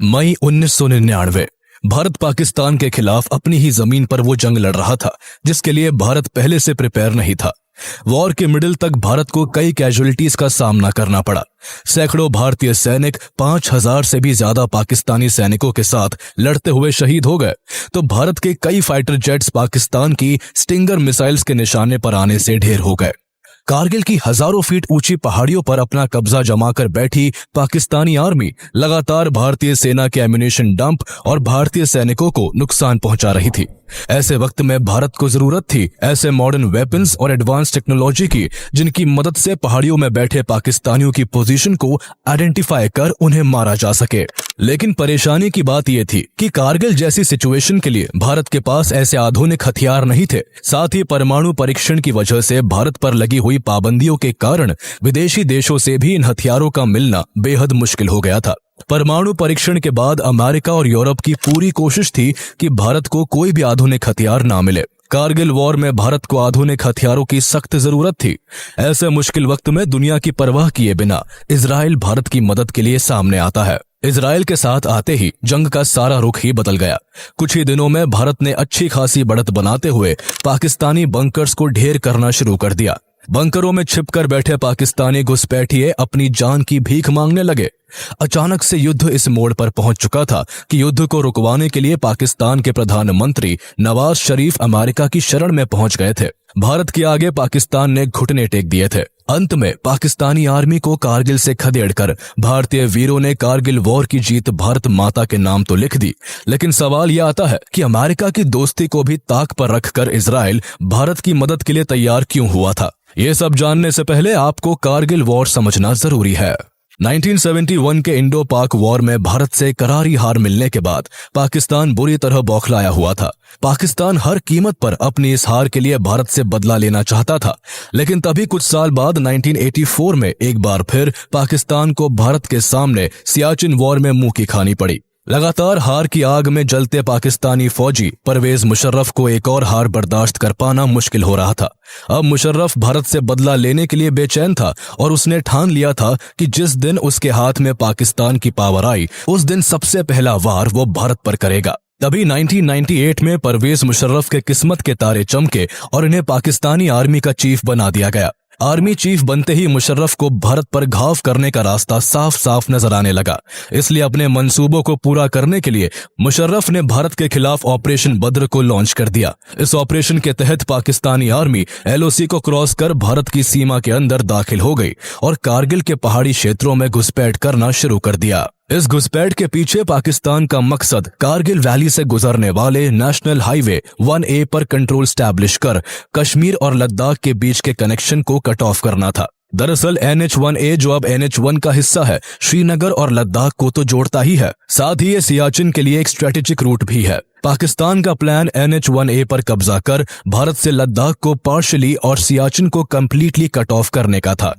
मई 1999 भारत पाकिस्तान के खिलाफ अपनी ही जमीन पर वो जंग लड़ रहा था जिसके लिए भारत पहले से प्रिपेयर नहीं था। वॉर के मिडिल तक भारत को कई कैजुअलिटीज का सामना करना पड़ा। सैकड़ों भारतीय सैनिक 5000 से भी ज्यादा पाकिस्तानी सैनिकों के साथ लड़ते हुए शहीद हो गए, तो भारत के कई फाइटर जेट्स पाकिस्तान की स्टिंगर मिसाइल्स के निशाने पर आने से ढेर हो गए। कारगिल की हजारों फीट ऊंची पहाड़ियों पर अपना कब्जा जमाकर बैठी पाकिस्तानी आर्मी लगातार भारतीय सेना के एम्यूनेशन डंप और भारतीय सैनिकों को नुकसान पहुंचा रही थी। ऐसे वक्त में भारत को जरूरत थी ऐसे मॉडर्न वेपन्स और एडवांस टेक्नोलॉजी की जिनकी मदद से पहाड़ियों में बैठे पाकिस्तानियों की पोजीशन को आइडेंटिफाई कर उन्हें मारा जा सके। लेकिन परेशानी की बात यह थी कि कारगिल जैसी सिचुएशन के लिए भारत के पास ऐसे आधुनिक हथियार नहीं थे। साथ ही परमाणु परीक्षण की वजह से भारत पर लगी हुई पाबंदियों के कारण विदेशी देशों से भी इन हथियारों का मिलना बेहद मुश्किल हो गया था। परमाणु परीक्षण के बाद अमेरिका और यूरोप की पूरी कोशिश थी कि भारत को कोई भी आधुनिक हथियार ना मिले। कारगिल वॉर में भारत को आधुनिक हथियारों की सख्त जरूरत थी। ऐसे मुश्किल वक्त में दुनिया की परवाह किए बिना इजराइल भारत की मदद के लिए सामने आता है। इजराइल के साथ आते ही जंग का सारा रुख ही बदल गया। कुछ ही दिनों में भारत ने अच्छी खासी बढ़त बनाते हुए पाकिस्तानी बंकर्स को ढेर करना शुरू कर दिया। बंकरों में छिपकर बैठे पाकिस्तानी घुसपैठिए अपनी जान की भीख मांगने लगे। अचानक से युद्ध इस मोड़ पर पहुंच चुका था कि युद्ध को रुकवाने के लिए पाकिस्तान के प्रधानमंत्री नवाज शरीफ अमेरिका की शरण में पहुंच गए थे। भारत के आगे पाकिस्तान ने घुटने टेक दिए थे। अंत में पाकिस्तानी आर्मी को कारगिल से खदेड़कर भारतीय वीरों ने कारगिल वॉर की जीत भारत माता के नाम तो लिख दी, लेकिन सवाल यह आता है कि अमेरिका की दोस्ती को भी ताक पर रखकर इजराइल भारत की मदद के लिए तैयार क्यों हुआ था। ये सब जानने से पहले आपको कारगिल वॉर समझना जरूरी है। 1971 के इंडो पाक वॉर में भारत से करारी हार मिलने के बाद पाकिस्तान बुरी तरह बौखलाया हुआ था। पाकिस्तान हर कीमत पर अपनी इस हार के लिए भारत से बदला लेना चाहता था। लेकिन तभी कुछ साल बाद 1984 में एक बार फिर पाकिस्तान को भारत के सामने सियाचिन वॉर में मुंह की खानी पड़ी। लगातार हार की आग में जलते पाकिस्तानी फौजी परवेज मुशर्रफ को एक और हार बर्दाश्त कर पाना मुश्किल हो रहा था। अब मुशर्रफ भारत से बदला लेने के लिए बेचैन था और उसने ठान लिया था कि जिस दिन उसके हाथ में पाकिस्तान की पावर आई उस दिन सबसे पहला वार वो भारत पर करेगा। तभी 1998 में परवेज मुशर्रफ के किस्मत के तारे चमके और इन्हें पाकिस्तानी आर्मी का चीफ बना दिया गया। आर्मी चीफ बनते ही मुशर्रफ को भारत पर घाव करने का रास्ता साफ साफ नजर आने लगा। इसलिए अपने मंसूबों को पूरा करने के लिए मुशर्रफ ने भारत के खिलाफ ऑपरेशन बद्र को लॉन्च कर दिया। इस ऑपरेशन के तहत पाकिस्तानी आर्मी LOC को क्रॉस कर भारत की सीमा के अंदर दाखिल हो गई और कारगिल के पहाड़ी क्षेत्रों में घुसपैठ करना शुरू कर दिया। इस घुसपैठ के पीछे पाकिस्तान का मकसद कारगिल वैली से गुजरने वाले नेशनल हाईवे 1A पर कंट्रोल स्टैब्लिश कर कश्मीर और लद्दाख के बीच के कनेक्शन को कट ऑफ करना था। दरअसल NH1A जो अब NH1 का हिस्सा है, श्रीनगर और लद्दाख को तो जोड़ता ही है, साथ ही ये सियाचिन के लिए एक स्ट्रेटेजिक रूट भी है। पाकिस्तान का प्लान NH1A पर कब्जा कर भारत से लद्दाख को पार्शियली और सियाचिन को कंप्लीटली कट ऑफ करने का था।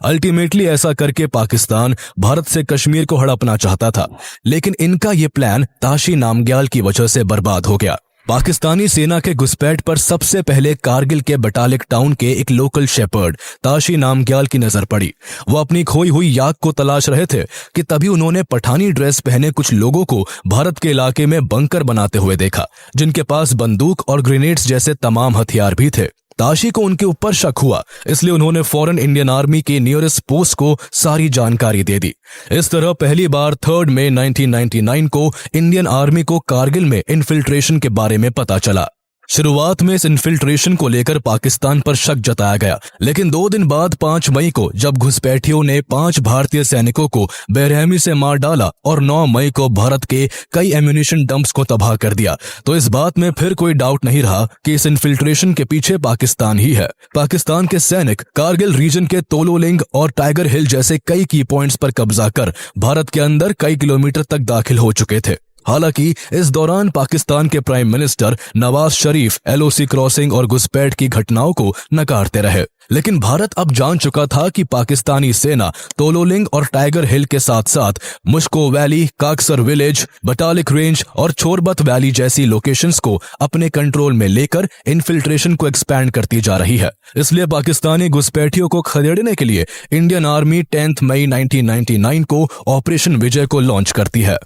अल्टीमेटली ऐसा करके पाकिस्तान भारत से कश्मीर को हड़पना चाहता था, लेकिन इनका ये प्लान ताशी नामग्याल की वजह से बर्बाद हो गया। पाकिस्तानी सेना के घुसपैठ पर सबसे पहले कारगिल के बटालिक टाउन के एक लोकल शेपर्ड ताशी नामग्याल की नजर पड़ी। वो अपनी खोई हुई याक को तलाश रहे थे कि तभी उन्होंने पठानी ड्रेस पहने कुछ लोगों को भारत के इलाके में बंकर बनाते हुए देखा, जिनके पास बंदूक और ग्रेनेड्स जैसे तमाम हथियार भी थे। ताशी को उनके ऊपर शक हुआ, इसलिए उन्होंने फौरन इंडियन आर्मी के नियरेस्ट पोस्ट को सारी जानकारी दे दी। इस तरह पहली बार 3 मई 1999 को इंडियन आर्मी को कारगिल में इन्फिल्ट्रेशन के बारे में पता चला। शुरुआत में इस इन्फिल्ट्रेशन को लेकर पाकिस्तान पर शक जताया गया, लेकिन 2 दिन बाद 5 मई को जब घुसपैठियों ने 5 भारतीय सैनिकों को बेरहमी से मार डाला और 9 मई को भारत के कई एम्यूनेशन डंप्स को तबाह कर दिया, तो इस बात में फिर कोई डाउट नहीं रहा कि इस इन्फिल्ट्रेशन के पीछे पाकिस्तान ही है। पाकिस्तान के सैनिक कारगिल रीजन के तोलोलिंग और टाइगर हिल जैसे कई की पॉइंट्स पर कब्जा कर भारत के अंदर कई किलोमीटर तक दाखिल हो चुके थे। हालांकि इस दौरान पाकिस्तान के prime minister Nawaz Sharif LOC crossing और घुसपैठ की घटनाओं को नकारते रहे, लेकिन भारत अब जान चुका था कि पाकिस्तानी सेना तोलोलिंग और टाइगर हिल के साथ साथ Mushkoh valley, Kaksar village, Batalik range और छोरबत वैली जैसी लोकेशंस को अपने कंट्रोल में लेकर इन्फिल्ट्रेशन को एक्सपैंड करती जा रही है। इसलिए पाकिस्तानी घुसपैठियों को खदेड़ने के लिए इंडियन आर्मी 10 मई 1999 को ऑपरेशन विजय को लॉन्च करती है।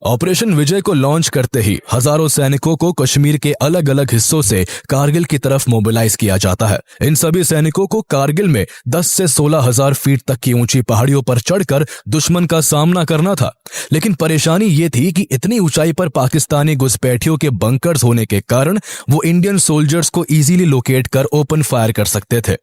ऑपरेशन विजय को लॉन्च करते ही हजारों सैनिकों को कश्मीर के अलग अलग हिस्सों से कारगिल की तरफ मोबिलाइज किया जाता है। इन सभी सैनिकों को कारगिल में 10 से 16 हजार फीट तक की ऊंची पहाड़ियों पर चढ़कर दुश्मन का सामना करना था। लेकिन परेशानी ये थी कि इतनी ऊंचाई पर पाकिस्तानी घुसपैठियों के बंकर्स होने के कारण वो इंडियन सोल्जर्स को इजीली लोकेट कर ओपन फायर कर सकते थे,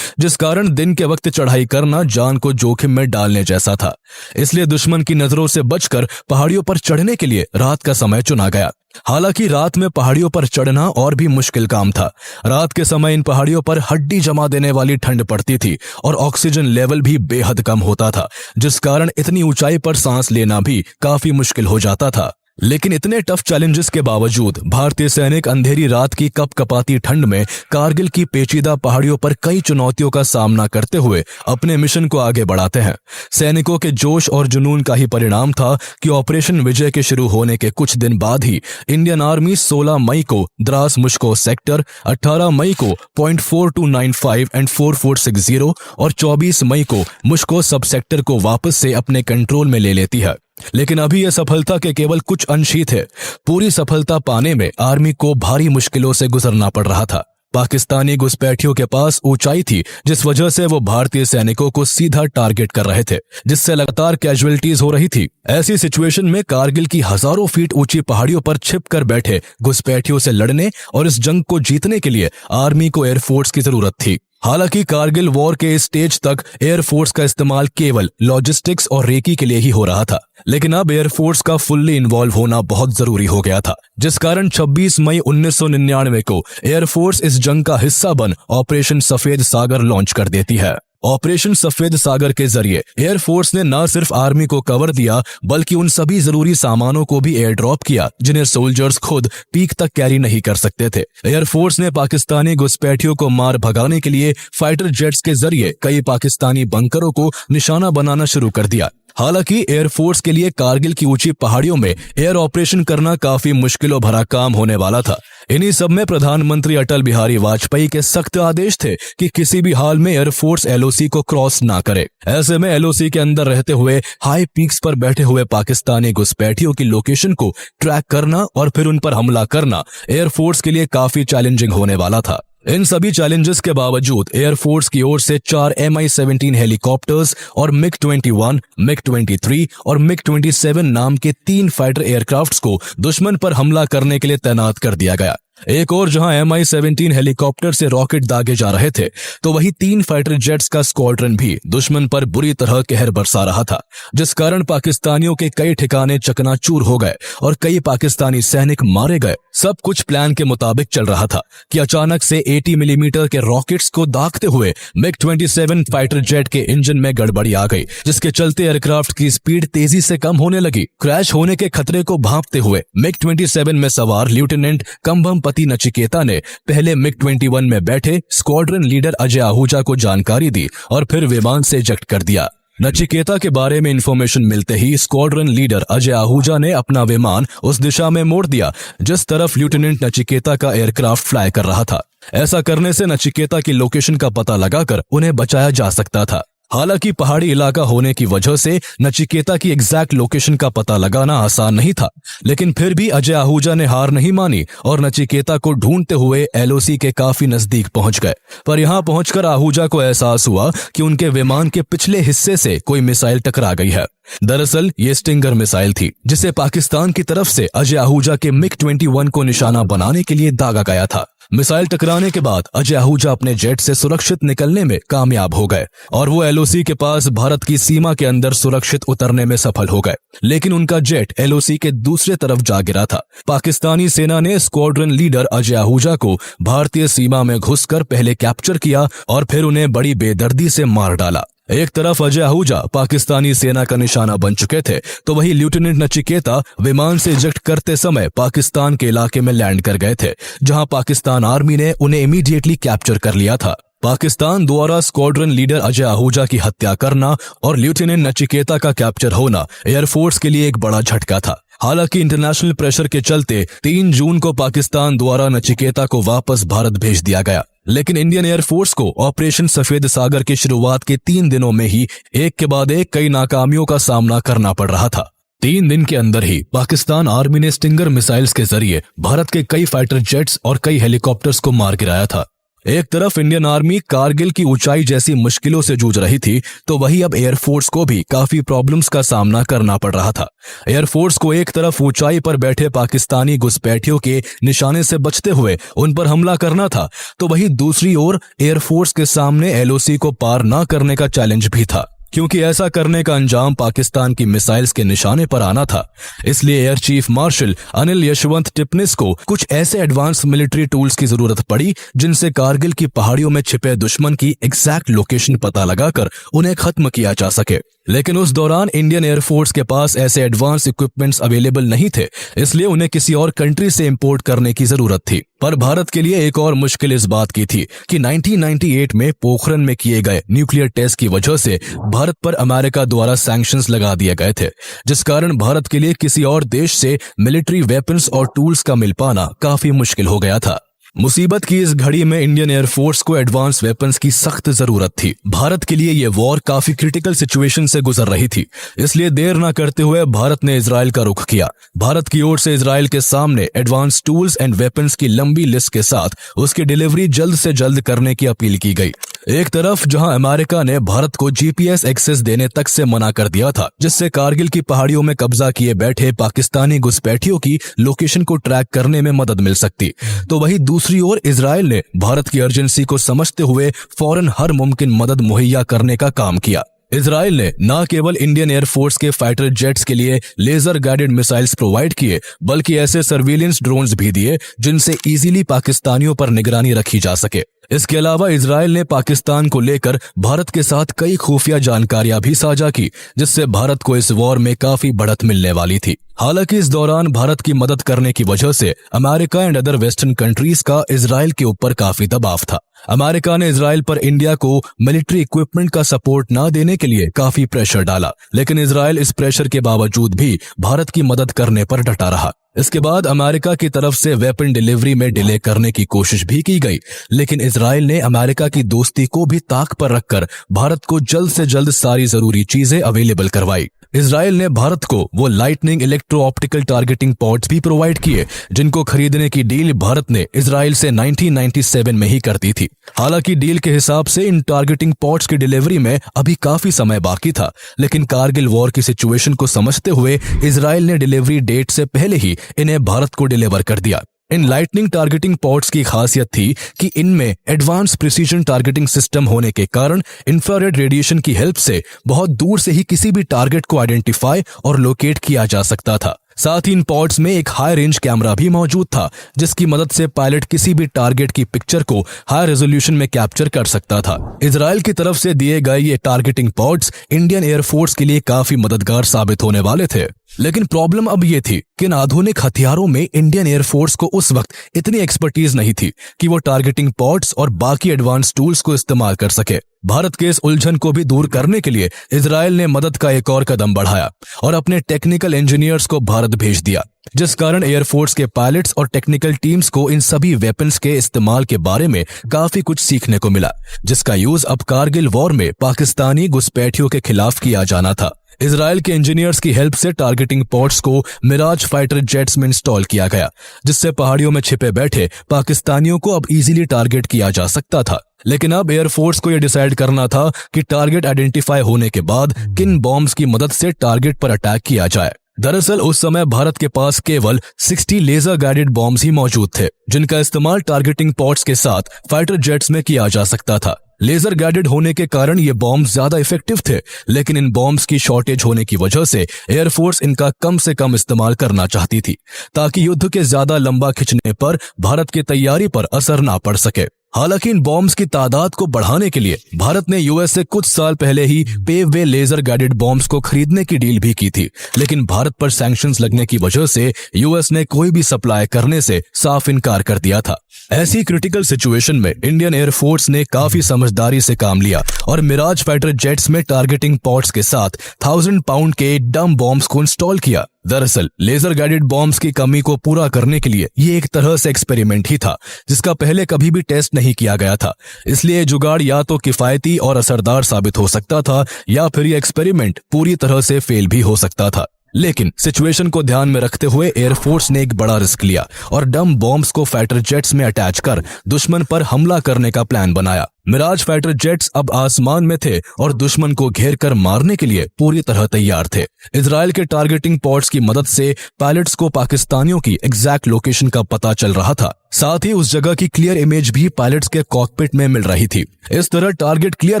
जिस कारण दिन के वक्त चढ़ाई करना जान को जोखिम में डालने जैसा था। इसलिए दुश्मन की नजरों से बचकर पहाड़ियों पर चढ़ने के लिए रात का समय चुना गया। हालांकि रात में पहाड़ियों पर चढ़ना और भी मुश्किल काम था। रात के समय इन पहाड़ियों पर हड्डी जमा देने वाली ठंड पड़ती थी और ऑक्सीजन लेवल भी बेहद कम होता था, जिस कारण इतनी ऊंचाई पर सांस लेना भी काफी मुश्किल हो जाता था। लेकिन इतने टफ चैलेंजेस के बावजूद भारतीय सैनिक अंधेरी रात की कपकपाती ठंड में कारगिल की पेचीदा पहाड़ियों पर कई चुनौतियों का सामना करते हुए अपने मिशन को आगे बढ़ाते हैं। सैनिकों के जोश और जुनून का ही परिणाम था कि ऑपरेशन विजय के शुरू होने के कुछ दिन बाद ही इंडियन आर्मी 16 मई को द्रास मुश्को सेक्टर, 18 मई को पॉइंट 4295 एंड 4460 और 24 मई को मुश्को सब सेक्टर को वापस से अपने कंट्रोल में ले लेती है। लेकिन अभी यह सफलता के केवल कुछ अंश ही थे। पूरी सफलता पाने में आर्मी को भारी मुश्किलों से गुजरना पड़ रहा था। पाकिस्तानी घुसपैठियों के पास ऊंचाई थी, जिस वजह से वो भारतीय सैनिकों को सीधा टारगेट कर रहे थे, जिससे लगातार कैजुअलिटीज हो रही थी। ऐसी सिचुएशन में कारगिल की हजारों फीट ऊंची पहाड़ियों पर छिपकर बैठे घुसपैठियों से लड़ने और इस जंग को जीतने के लिए आर्मी को एयरफोर्स की जरूरत थी। हालांकि कारगिल वॉर के इस स्टेज तक एयरफोर्स का इस्तेमाल केवल लॉजिस्टिक्स और रेकी के लिए ही हो रहा था, लेकिन अब एयरफोर्स का फुल्ली इन्वॉल्व होना बहुत जरूरी हो गया था, जिस कारण 26 मई 1999 को एयरफोर्स इस जंग का हिस्सा बन ऑपरेशन सफेद सागर लॉन्च कर देती है। ऑपरेशन सफेद सागर के जरिए एयरफोर्स ने न सिर्फ आर्मी को कवर दिया, बल्कि उन सभी जरूरी सामानों को भी एयर ड्रॉप किया जिन्हें सोल्जर्स खुद पीक तक कैरी नहीं कर सकते थे। एयरफोर्स ने पाकिस्तानी घुसपैठियों को मार भगाने के लिए फाइटर जेट्स के जरिए कई पाकिस्तानी बंकरों को निशाना बनाना शुरू कर दिया। हालांकि एयरफोर्स के लिए कारगिल की ऊंची पहाड़ियों में एयर ऑपरेशन करना काफी मुश्किलों भरा काम होने वाला था। इन्हीं सब में प्रधानमंत्री अटल बिहारी वाजपेयी के सख्त आदेश थे कि किसी भी हाल में एयरफोर्स एलओसी को क्रॉस ना करे। ऐसे में एलओसी के अंदर रहते हुए हाई पीक्स पर बैठे हुए पाकिस्तानी घुसपैठियों की लोकेशन को ट्रैक करना और फिर उन पर हमला करना एयरफोर्स के लिए काफी चैलेंजिंग होने वाला था। इन सभी चैलेंजेस के बावजूद एयरफोर्स की ओर से 4 MI-17 हेलीकॉप्टर्स और MiG-21, MiG-23 और MiG-27 नाम के 3 फाइटर एयरक्राफ्ट्स को दुश्मन पर हमला करने के लिए तैनात कर दिया गया। एक और जहां MI-17 हेलीकॉप्टर से रॉकेट दागे जा रहे थे, तो वही 3 फाइटर जेट्स का स्क्वाड्रन भी दुश्मन पर बुरी तरह कहर बरसा रहा था, जिस कारण पाकिस्तानियों के कई ठिकाने चकनाचूर हो गए और कई पाकिस्तानी सैनिक मारे गए। सब कुछ प्लान के मुताबिक चल रहा था कि अचानक से 80 मिलीमीटर के रॉकेट्स को दागते हुए MiG-27 फाइटर जेट के इंजन में गड़बड़ी आ गई, जिसके चलते एयरक्राफ्ट की स्पीड तेजी से कम होने लगी। क्रैश होने के खतरे को भांपते हुए MiG-27 में सवार लेफ्टिनेंट कंभम पति नचिकेता ने पहले MiG-21 में बैठे स्क्वाड्रन लीडर अजय आहूजा को जानकारी दी और फिर विमान से इजेक्ट कर दिया। नचिकेता के बारे में इंफॉर्मेशन मिलते ही स्क्वाड्रन लीडर अजय आहूजा ने अपना विमान उस दिशा में मोड़ दिया जिस तरफ लेफ्टिनेंट नचिकेता का एयरक्राफ्ट फ्लाई कर रहा था। ऐसा करने से नचिकेता की लोकेशन का पता लगाकर उन्हें बचाया जा सकता था। हालांकि पहाड़ी इलाका होने की वजह से नचिकेता की एग्जैक्ट लोकेशन का पता लगाना आसान नहीं था, लेकिन फिर भी अजय आहूजा ने हार नहीं मानी और नचिकेता को ढूंढते हुए एलओसी के काफी नजदीक पहुंच गए। पर यहां पहुंचकर आहूजा को एहसास हुआ कि उनके विमान के पिछले हिस्से से कोई मिसाइल टकरा गई है। दरअसल ये स्टिंगर मिसाइल थी, जिसे पाकिस्तान की तरफ से अजय आहूजा के MiG-21 को निशाना बनाने के लिए दागा गया था। मिसाइल टकराने के बाद अजय आहूजा अपने जेट से सुरक्षित निकलने में कामयाब हो गए और वो एलओसी के पास भारत की सीमा के अंदर सुरक्षित उतरने में सफल हो गए, लेकिन उनका जेट एलओसी के दूसरे तरफ जा गिरा था। पाकिस्तानी सेना ने स्क्वाड्रन लीडर अजय आहूजा को भारतीय सीमा में घुसकर पहले कैप्चर किया और फिर उन्हें बड़ी बेदर्दी से मार डाला। एक तरफ अजय आहूजा पाकिस्तानी सेना का निशाना बन चुके थे, तो वही लेफ्टिनेंट नचिकेता विमान से इजेक्ट करते समय पाकिस्तान के इलाके में लैंड कर गए थे, जहां पाकिस्तान आर्मी ने उन्हें इमीडिएटली कैप्चर कर लिया था। पाकिस्तान द्वारा स्क्वाड्रन लीडर अजय आहूजा की हत्या करना और लेफ्टिनेंट नचिकेता का कैप्चर होना एयरफोर्स के लिए एक बड़ा झटका था। हालांकि इंटरनेशनल प्रेशर के चलते 3 जून को पाकिस्तान द्वारा नचिकेता को वापस भारत भेज दिया गया, लेकिन इंडियन एयरफोर्स को ऑपरेशन सफेद सागर की शुरुआत के 3 दिनों में ही एक के बाद एक कई नाकामियों का सामना करना पड़ रहा था। 3 दिन के अंदर ही पाकिस्तान आर्मी ने स्टिंगर मिसाइल्स के जरिए भारत के कई फाइटर जेट्स और कई हेलीकॉप्टर्स को मार गिराया था। एक तरफ इंडियन आर्मी कारगिल की ऊंचाई जैसी मुश्किलों से जूझ रही थी, तो वहीं अब एयरफोर्स को भी काफी प्रॉब्लम्स का सामना करना पड़ रहा था। एयरफोर्स को एक तरफ ऊंचाई पर बैठे पाकिस्तानी घुसपैठियों के निशाने से बचते हुए उन पर हमला करना था, तो वहीं दूसरी ओर एयरफोर्स के सामने एलओसी को पार न करने का चैलेंज भी था, क्योंकि ऐसा करने का अंजाम पाकिस्तान की मिसाइल्स के निशाने पर आना था। इसलिए air chief marshal Anil Yashwant Tipnis को कुछ ऐसे एडवांस मिलिट्री टूल्स की जरूरत पड़ी जिनसे कारगिल की पहाड़ियों में छिपे दुश्मन की एग्जैक्ट लोकेशन पता लगाकर उन्हें खत्म किया जा सके। लेकिन उस दौरान इंडियन एयरफोर्स के पास ऐसे एडवांस इक्विपमेंट्स अवेलेबल नहीं थे, इसलिए उन्हें किसी और कंट्री से इंपोर्ट करने की जरूरत थी। पर भारत के लिए एक और मुश्किल इस बात की थी कि 1998 में पोखरण में किए गए न्यूक्लियर टेस्ट की वजह से भारत पर अमेरिका द्वारा सैंक्शंस लगा दिए गए थे, जिस कारण भारत के लिए किसी और देश से मिलिट्री वेपन्स और टूल्स का मिल पाना काफी मुश्किल हो गया था। मुसीबत की इस घड़ी में इंडियन एयरफोर्स को एडवांस वेपन्स की सख्त जरूरत थी। भारत के लिए यह वॉर काफी क्रिटिकल सिचुएशन से गुजर रही थी, इसलिए देर न करते हुए भारत ने इजराइल का रुख किया। भारत की ओर से इजराइल के सामने एडवांस टूल्स एंड वेपन्स की लंबी लिस्ट के साथ उसकी डिलीवरी जल्द से जल्द करने की अपील की गई। एक तरफ जहां अमेरिका ने भारत को जीपीएस एक्सेस देने तक से मना कर दिया था, जिससे कारगिल की पहाड़ियों में कब्जा किए बैठे पाकिस्तानी घुसपैठियों की लोकेशन को ट्रैक करने में मदद मिल सकती, तो वहीं दूसरी ओर इजराइल ने भारत की अर्जेंसी को समझते हुए फौरन हर मुमकिन मदद मुहैया करने का काम किया। इजराइल ने न केवल इंडियन एयरफोर्स के फाइटर जेट्स के लिए लेजर गाइडेड मिसाइल्स प्रोवाइड किए, बल्कि ऐसे सर्विलेंस ड्रोन्स भी दिए जिनसे इजीली पाकिस्तानियों पर निगरानी रखी जा सके। इसके अलावा इजराइल ने पाकिस्तान को लेकर भारत के साथ कई खुफिया जानकारियां भी साझा की, जिससे भारत को इस वॉर में काफी बढ़त मिलने वाली थी। हालांकि इस दौरान भारत की मदद करने की वजह से America and other western countries का इजराइल के ऊपर काफी दबाव था। अमेरिका ने इजराइल पर इंडिया को मिलिट्री इक्विपमेंट का सपोर्ट न देने के लिए काफी प्रेशर डाला, लेकिन इजराइल इस प्रेशर के बावजूद भी भारत की मदद करने पर डटा रहा। इसके बाद अमेरिका की तरफ से वेपन डिलीवरी में डिले करने की कोशिश भी की गई, लेकिन इजराइल ने अमेरिका की दोस्ती को भी ताक पर रखकर भारत को जल्द से जल्द सारी जरूरी चीजें अवेलेबल करवाई। इजराइल ने भारत को वो lightning electro optical targeting pods भी प्रोवाइड किए, जिनको खरीदने की डील भारत ने इजराइल से 1997 में ही कर दी थी। हालांकि डील के हिसाब से इन टारगेटिंग पॉड्स की डिलीवरी में अभी काफी समय बाकी था, लेकिन कारगिल वॉर की सिचुएशन को समझते हुए इजराइल ने डिलीवरी डेट से पहले ही इन्हें भारत को डिलीवर कर दिया। इन लाइटनिंग टारगेटिंग पॉड्स की खासियत थी कि इनमें एडवांस प्रिसीजन टारगेटिंग सिस्टम होने के कारण इंफ्रारेड रेडिएशन की हेल्प से बहुत दूर से ही किसी भी टारगेट को आइडेंटिफाई और लोकेट किया जा सकता था। साथ ही इन पॉड्स में एक हाई रेंज कैमरा भी मौजूद था, जिसकी मदद से पायलट किसी भी टारगेट की पिक्चर को हाई रेजोल्यूशन में कैप्चर कर सकता था। इजराइल की तरफ से दिए गए ये टारगेटिंग पॉड्स इंडियन एयरफोर्स के लिए काफी मददगार साबित होने वाले थे। लेकिन प्रॉब्लम अब ये थी कि इन आधुनिक हथियारों में इंडियन एयरफोर्स को उस वक्त इतनी एक्सपर्टीज नहीं थी कि वो टारगेटिंग पॉड्स और बाकी एडवांस टूल्स को इस्तेमाल कर सके। भारत के इस उलझन को भी दूर करने के लिए इजराइल ने मदद का एक और कदम बढ़ाया और अपने टेक्निकल इंजीनियर्स को भारत भेज दिया, जिस कारण एयरफोर्स के पायलट्स और टेक्निकल टीम्स को इन सभी वेपन्स के इस्तेमाल के बारे में काफी कुछ सीखने को मिला, जिसका यूज अब कारगिल वॉर में पाकिस्तानी घुसपैठियों के खिलाफ किया जाना था। इजराइल के इंजीनियर्स की हेल्प से टारगेटिंग पॉड्स को मिराज फाइटर जेट्स में इंस्टॉल किया गया, जिससे पहाड़ियों में छिपे बैठे पाकिस्तानियों को अब इजीली टारगेट किया जा सकता था। लेकिन अब एयरफोर्स को यह डिसाइड करना था कि टारगेट आइडेंटिफाई होने के बाद किन बॉम्ब्स की मदद से टारगेट पर अटैक किया जाए। दरअसल उस समय भारत के पास केवल 60 लेजर गाइडेड बॉम्ब्स ही मौजूद थे, जिनका इस्तेमाल टारगेटिंग पॉड्स के साथ फाइटर जेट्स में किया जा सकता था। लेजर गाइडेड होने के कारण ये बॉम्ब्स ज्यादा इफेक्टिव थे, लेकिन इन बॉम्ब्स की शॉर्टेज होने की वजह से एयरफोर्स इनका कम से कम इस्तेमाल करना चाहती थी, ताकि युद्ध के ज्यादा लंबा खिंचने पर भारत की तैयारी पर असर ना पड़ सके। हालांकि इन बॉम्ब्स की तादाद को बढ़ाने के लिए भारत ने यूएस से कुछ साल पहले ही पेववे लेजर गाइडेड बॉम्ब्स को खरीदने की डील भी की थी, लेकिन भारत पर सैंक्शंस लगने की वजह से यूएस ने कोई भी सप्लाई करने से साफ इनकार कर दिया था। ऐसी क्रिटिकल सिचुएशन में इंडियन एयरफोर्स ने काफी समझदारी से काम लिया और मिराज फाइटर जेट्स में टारगेटिंग पॉड्स के साथ 1000 पाउंड के डम बॉम्ब्स को इंस्टॉल किया। दरअसल लेजर गाइडेड बॉम्ब्स की कमी को पूरा करने के लिए ये एक तरह से एक्सपेरिमेंट ही था, जिसका पहले कभी भी टेस्ट नहीं किया गया था। इसलिए जुगाड़ या तो किफायती और असरदार साबित हो सकता था, या फिर ये एक्सपेरिमेंट पूरी तरह से फेल भी हो सकता था। लेकिन सिचुएशन को ध्यान में रखते हुए एयरफोर्स ने एक बड़ा रिस्क लिया और डम बॉम्ब्स को फाइटर जेट्स में अटैच कर दुश्मन पर हमला करने का प्लान बनाया। मिराज फाइटर जेट्स अब आसमान में थे और दुश्मन को घेर कर मारने के लिए पूरी तरह तैयार थे। इजराइल के टारगेटिंग पॉड्स की मदद से पायलट्स को पाकिस्तानियों की एग्जैक्ट लोकेशन का पता चल रहा था। साथ ही उस जगह की क्लियर इमेज भी पायलट्स के कॉकपिट में मिल रही थी। इस तरह टारगेट क्लियर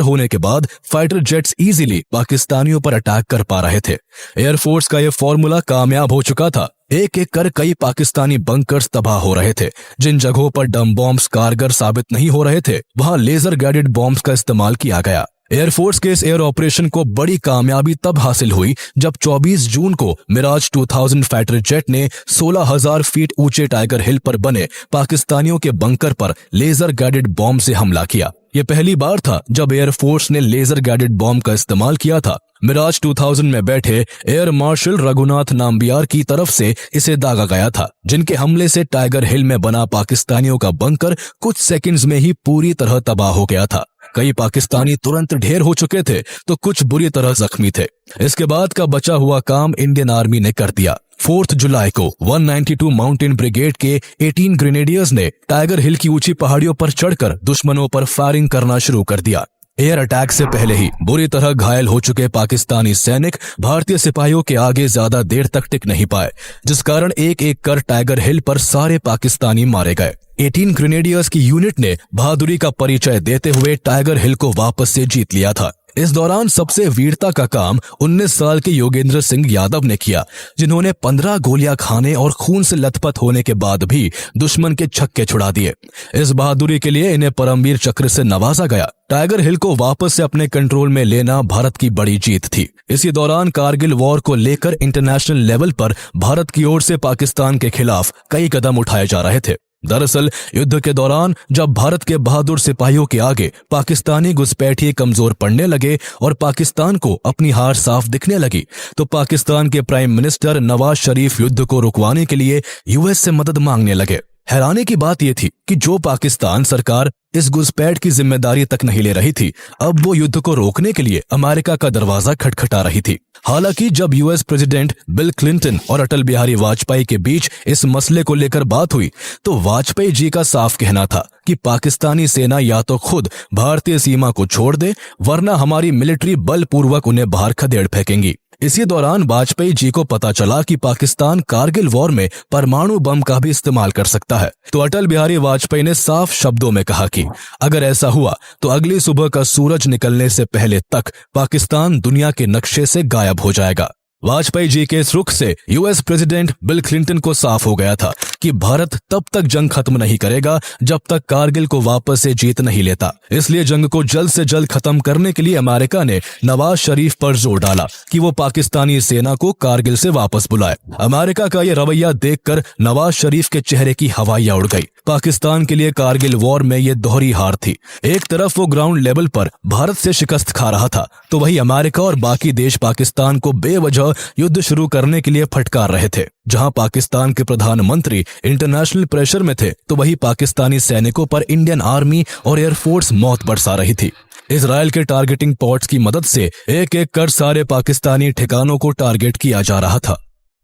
होने के बाद फाइटर जेट्स इजीली पाकिस्तानियों पर अटैक कर पा रहे थे। एयरफोर्स का यह फॉर्मूला कामयाब हो चुका था। एक एक कर कई पाकिस्तानी बंकर्स तबाह हो रहे थे। जिन जगहों पर डम बॉम्ब्स कारगर साबित नहीं हो रहे थे, वहां लेजर गाइडेड बॉम्ब्स का इस्तेमाल किया गया। एयरफोर्स के इस एयर ऑपरेशन को बड़ी कामयाबी तब हासिल हुई जब 24 जून को मिराज 2000 फाइटर जेट ने 16,000 फीट ऊंचे टाइगर हिल पर बने पाकिस्तानियों के बंकर पर लेजर गाइडेड बॉम्ब से हमला किया। यह पहली बार था जब एयरफोर्स ने लेजर गाइडेड बॉम्ब का इस्तेमाल किया था। मिराज 2000 में बैठे एयर मार्शल रघुनाथ नाम्बियार की तरफ से इसे दागा गया था, जिनके हमले से टाइगर हिल में बना पाकिस्तानियों का बंकर कुछ सेकंड्स में ही पूरी तरह तबाह हो गया था। कई पाकिस्तानी तुरंत ढेर हो चुके थे तो कुछ बुरी तरह जख्मी थे। इसके बाद का बचा हुआ काम इंडियन आर्मी ने कर दिया। 4 जुलाई को 192 माउंटेन ब्रिगेड के 18 ग्रेनेडियर्स ने टाइगर हिल की ऊंची पहाड़ियों पर चढ़कर दुश्मनों पर फायरिंग करना शुरू कर दिया। एयर अटैक से पहले ही बुरी तरह घायल हो चुके पाकिस्तानी सैनिक भारतीय सिपाहियों के आगे ज्यादा देर तक टिक नहीं पाए, जिस कारण एक एक कर टाइगर हिल पर सारे पाकिस्तानी मारे गए। 18 ग्रेनेडियर्स की यूनिट ने बहादुरी का परिचय देते हुए टाइगर हिल को वापस से जीत लिया था। इस दौरान सबसे वीरता का काम 19 साल के योगेंद्र सिंह यादव ने किया, जिन्होंने 15 गोलियां खाने और खून से लथपथ होने के बाद भी दुश्मन के छक्के छुड़ा दिए। इस बहादुरी के लिए इन्हें परमवीर चक्र से नवाजा गया। टाइगर हिल को वापस से अपने कंट्रोल में लेना भारत की बड़ी जीत थी। इसी दौरान कारगिल वॉर को लेकर इंटरनेशनल लेवल पर भारत की ओर से पाकिस्तान के खिलाफ कई कदम उठाए जा रहे थे। दरअसल युद्ध के दौरान जब भारत के बहादुर सिपाहियों के आगे पाकिस्तानी घुसपैठिए कमजोर पड़ने लगे और पाकिस्तान को अपनी हार साफ दिखने लगी, तो पाकिस्तान के प्राइम मिनिस्टर नवाज शरीफ युद्ध को रुकवाने के लिए यूएस से मदद मांगने लगे। हैरानी की बात यह थी कि जो पाकिस्तान सरकार इस घुसपैठ की जिम्मेदारी तक नहीं ले रही थी, अब वो युद्ध को रोकने के लिए अमेरिका का दरवाजा खटखटा रही थी। हालांकि जब यूएस प्रेसिडेंट बिल क्लिंटन और अटल बिहारी वाजपेयी के बीच इस मसले को लेकर बात हुई, तो वाजपेयी जी का साफ कहना था कि पाकिस्तानी सेना या तो खुद भारतीय सीमा को छोड़ दे, वरना हमारी मिलिट्री बलपूर्वक उन्हें बाहर खदेड़ फेंकेंगी। इसी दौरान वाजपेयी जी को पता चला कि पाकिस्तान कारगिल वॉर में परमाणु बम का भी इस्तेमाल कर सकता है, तो अटल बिहारी वाजपेयी ने साफ शब्दों में कहा कि अगर ऐसा हुआ तो अगली सुबह का सूरज निकलने से पहले तक पाकिस्तान दुनिया के नक्शे से गायब हो जाएगा। वाजपेयी जी के इस रुख से यूएस प्रेसिडेंट बिल क्लिंटन को साफ हो गया था कि भारत तब तक जंग खत्म नहीं करेगा जब तक कारगिल को वापस से जीत नहीं लेता। इसलिए जंग को जल्द से जल्द खत्म करने के लिए अमेरिका ने नवाज शरीफ पर जोर डाला कि वो पाकिस्तानी सेना को कारगिल से वापस बुलाए। अमेरिका का यह रवैया देखकर नवाज शरीफ के चेहरे की हवाइयां उड़ गई। पाकिस्तान के लिए कारगिल वॉर में ये दोहरी हार थी। एक तरफ वो ग्राउंड लेवल पर भारत से शिकस्त खा रहा था, तो वही अमेरिका और बाकी देश पाकिस्तान को बेवजह युद्ध शुरू करने के लिए फटकार रहे थे। जहां पाकिस्तान के प्रधानमंत्री इंटरनेशनल प्रेशर में थे, तो वही पाकिस्तानी सैनिकों पर इंडियन आर्मी और एयरफोर्स मौत बरसा रही थी। इजराइल के टारगेटिंग पॉड्स की मदद से एक एक कर सारे पाकिस्तानी ठिकानों को टारगेट किया जा रहा था।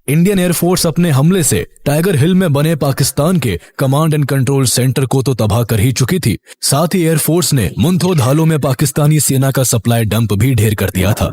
इंडियन एयरफोर्स अपने हमले से टाइगर हिल में बने पाकिस्तान के कमांड एंड कंट्रोल सेंटर को तो तबाह कर ही चुकी थी, साथ ही एयरफोर्स ने मुंथो धालों में पाकिस्तानी सेना का सप्लाई डंप भी ढेर कर दिया था।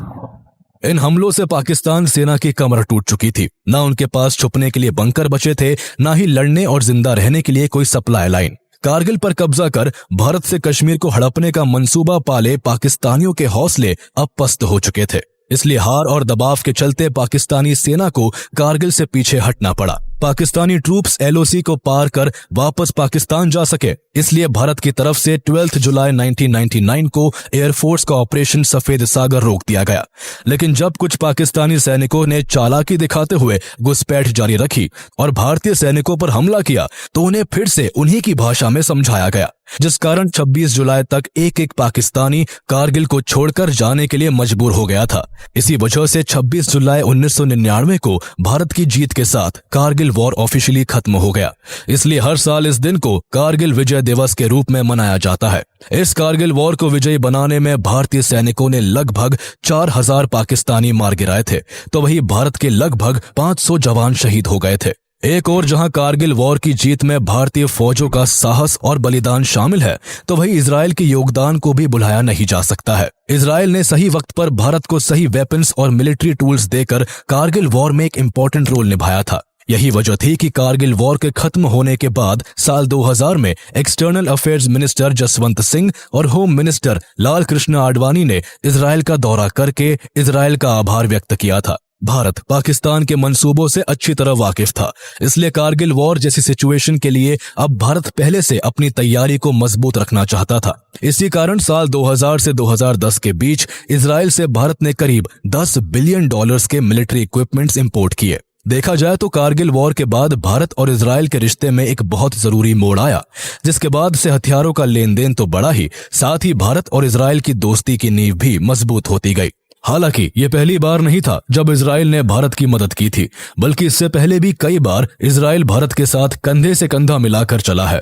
इन हमलों से पाकिस्तान सेना की कमर टूट चुकी थी। ना उनके पास छुपने के लिए बंकर बचे थे, ना ही लड़ने और जिंदा रहने के लिए कोई सप्लाई लाइन। कारगिल पर कब्जा कर भारत से कश्मीर को हड़पने का मंसूबा पाले पाकिस्तानियों के हौसले अब पस्त हो चुके थे। इसलिए हार और दबाव के चलते पाकिस्तानी सेना को कारगिल से पीछे हटना पड़ा। पाकिस्तानी ट्रूप्स एलओसी को पार कर वापस पाकिस्तान जा सके, इसलिए भारत की तरफ से 12 जुलाई 1999 को एयरफोर्स का ऑपरेशन सफेद सागर रोक दिया गया। लेकिन जब कुछ पाकिस्तानी सैनिकों ने चालाकी दिखाते हुए घुसपैठ जारी रखी और भारतीय सैनिकों पर हमला किया, तो उन्हें फिर से उन्हीं की भाषा में समझाया गया, जिस कारण 26 जुलाई तक एक एक पाकिस्तानी कारगिल को छोड़कर जाने के लिए मजबूर हो गया था। इसी वजह से 26 जुलाई 1999 को भारत की जीत के साथ कारगिल कारगिल वॉर ऑफिशियली खत्म हो गया। इसलिए हर साल इस दिन को कारगिल विजय दिवस के रूप में मनाया जाता है। इस कारगिल वॉर को विजयी बनाने में भारतीय सैनिकों ने लगभग 4000 पाकिस्तानी मार गिराए थे, तो वहीं भारत के लगभग 500 जवान शहीद हो गए थे। एक और जहां कारगिल वॉर की जीत में भारतीय फौजों का साहस और बलिदान शामिल है, तो वहीं इजराइल के योगदान को भी भुलाया नहीं जा सकता है। इजराइल ने सही वक्त पर भारत को सही वेपन्स और मिलिट्री टूल्स देकर कारगिल वॉर में एक इंपॉर्टेंट रोल निभाया था। यही वजह थी कि कारगिल वॉर के खत्म होने के बाद साल 2000 में external affairs minister Jaswant Singh और होम मिनिस्टर लाल कृष्ण आडवाणी ने इजराइल का दौरा करके इजराइल का आभार व्यक्त किया था। भारत पाकिस्तान के मंसूबों से अच्छी तरह वाकिफ था, इसलिए कारगिल वॉर जैसी सिचुएशन के लिए अब भारत पहले से अपनी तैयारी को मजबूत रखना चाहता था। इसी कारण साल 2000 से 2010 के बीच इजराइल से भारत ने करीब $10 बिलियन के मिलिट्री इक्विपमेंट्स इंपोर्ट किए। देखा जाए तो कारगिल वॉर के बाद भारत और इजराइल के रिश्ते में एक बहुत जरूरी मोड़ आया, जिसके बाद से हथियारों का लेन देन तो बढ़ा ही, साथ ही भारत और इजराइल की दोस्ती की नींव भी मजबूत होती गई। हालांकि ये पहली बार नहीं था जब इजराइल ने भारत की मदद की थी, बल्कि इससे पहले भी कई बार इजराइल भारत के साथ कंधे से कंधा मिलाकर चला है।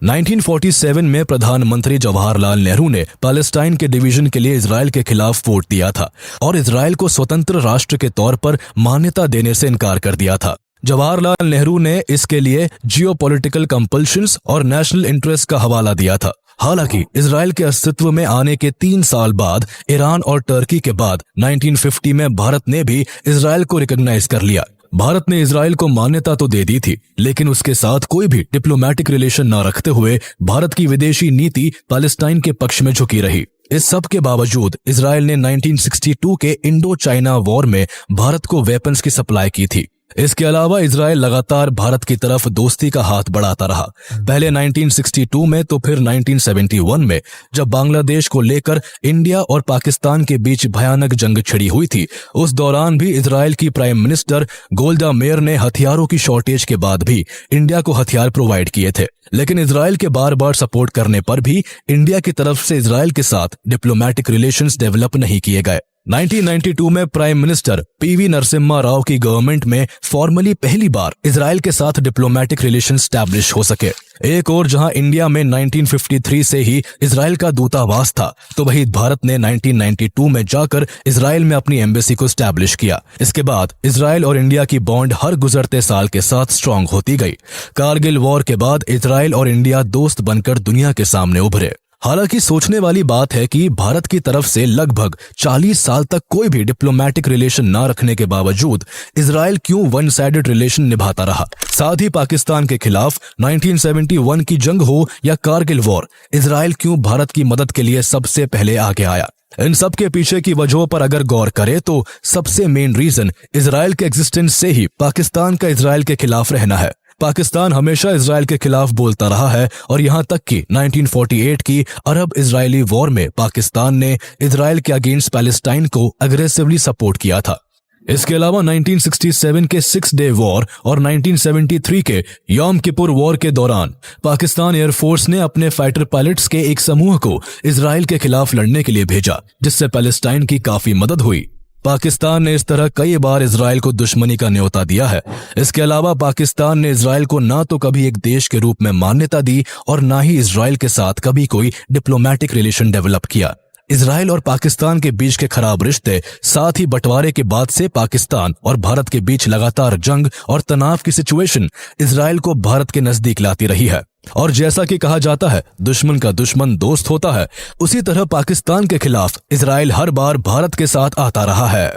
1947 में प्रधानमंत्री जवाहरलाल नेहरू ने पैलेस्टाइन के डिवीजन के लिए इजराइल के खिलाफ वोट दिया था और इजराइल को स्वतंत्र राष्ट्र के तौर पर मान्यता देने से इनकार कर दिया था। जवाहरलाल नेहरू ने इसके लिए जियोपॉलिटिकल कंपल्शंस और नेशनल इंटरेस्ट का हवाला दिया था। हालांकि इजराइल के अस्तित्व में आने के 3 साल बाद ईरान और टर्की के बाद 1950 में भारत ने भी इजराइल को रिकॉग्नाइज कर लिया। भारत ने इजराइल को मान्यता तो दे दी थी, लेकिन उसके साथ कोई भी डिप्लोमेटिक रिलेशन न रखते हुए भारत की विदेशी नीति पैलेस्टाइन के पक्ष में झुकी रही। इस सब के बावजूद इजराइल ने 1962 के इंडो चाइना वॉर में भारत को वेपन्स की सप्लाई की थी। इसके अलावा इजराइल लगातार भारत की तरफ दोस्ती का हाथ बढ़ाता रहा, पहले 1962 में तो फिर 1971 में, जब बांग्लादेश को लेकर इंडिया और पाकिस्तान के बीच भयानक जंग छिड़ी हुई थी। उस दौरान भी इजराइल की प्राइम मिनिस्टर गोल्डा मेयर ने हथियारों की शॉर्टेज के बाद भी इंडिया को हथियार प्रोवाइड किए थे, लेकिन इजराइल के बार बार सपोर्ट करने पर भी इंडिया की तरफ से इजराइल के साथ डिप्लोमेटिक रिलेशंस डेवलप नहीं किए गए। 1992 में prime minister PV Narasimha Rao की गवर्नमेंट में फॉर्मली पहली बार इजराइल के साथ डिप्लोमेटिक रिलेशन स्टैब्लिश हो सके। एक और जहां इंडिया में 1953 से ही इजराइल का दूतावास था, तो वहीं भारत ने 1992 में जाकर इजराइल में अपनी एम्बेसी को स्टैब्लिश किया। इसके बाद इजराइल और इंडिया की बॉन्ड हर गुजरते साल के साथ स्ट्रांग होती गई। कारगिल वॉर के बाद इजराइल और इंडिया दोस्त बनकर दुनिया के सामने उभरे। हालांकि सोचने वाली बात है कि भारत की तरफ से लगभग 40 साल तक कोई भी डिप्लोमेटिक रिलेशन ना रखने के बावजूद इजराइल क्यों वन साइडेड रिलेशन निभाता रहा। साथ ही पाकिस्तान के खिलाफ 1971 की जंग हो या कारगिल वॉर, इजराइल क्यों भारत की मदद के लिए सबसे पहले आगे आया। इन सब के पीछे की वजहों पर अगर गौर करें तो सबसे मेन रीजन इजराइल के एग्जिस्टेंस से ही पाकिस्तान का इजराइल के खिलाफ रहना है। पाकिस्तान हमेशा इजराइल के खिलाफ बोलता रहा है और यहाँ तक कि 1948 की अरब इजरायली वॉर में पाकिस्तान ने इजराइल के अगेंस्ट पैलेस्टाइन को अग्रेसिवली सपोर्ट किया था। इसके अलावा 1967 के 6 डे वॉर और 1973 के यौम किपुर वॉर के दौरान पाकिस्तान एयरफोर्स ने अपने फाइटर पायलट्स के एक समूह को इजराइल के खिलाफ लड़ने के लिए भेजा, जिससे पैलेस्टाइन की काफी मदद हुई। पाकिस्तान ने इस तरह कई बार इजराइल को दुश्मनी का न्योता दिया है। इसके अलावा पाकिस्तान ने इजराइल को ना तो कभी एक देश के रूप में मान्यता दी और ना ही इजराइल के साथ कभी कोई डिप्लोमेटिक रिलेशन डेवलप किया। इजराइल और पाकिस्तान के बीच के खराब रिश्ते, साथ ही बंटवारे के बाद से पाकिस्तान और भारत के बीच लगातार जंग और तनाव की सिचुएशन इजराइल को भारत के नजदीक लाती रही है। और जैसा कि कहा जाता है, दुश्मन का दुश्मन दोस्त होता है, उसी तरह पाकिस्तान के खिलाफ इजराइल हर बार भारत के साथ आता रहा है।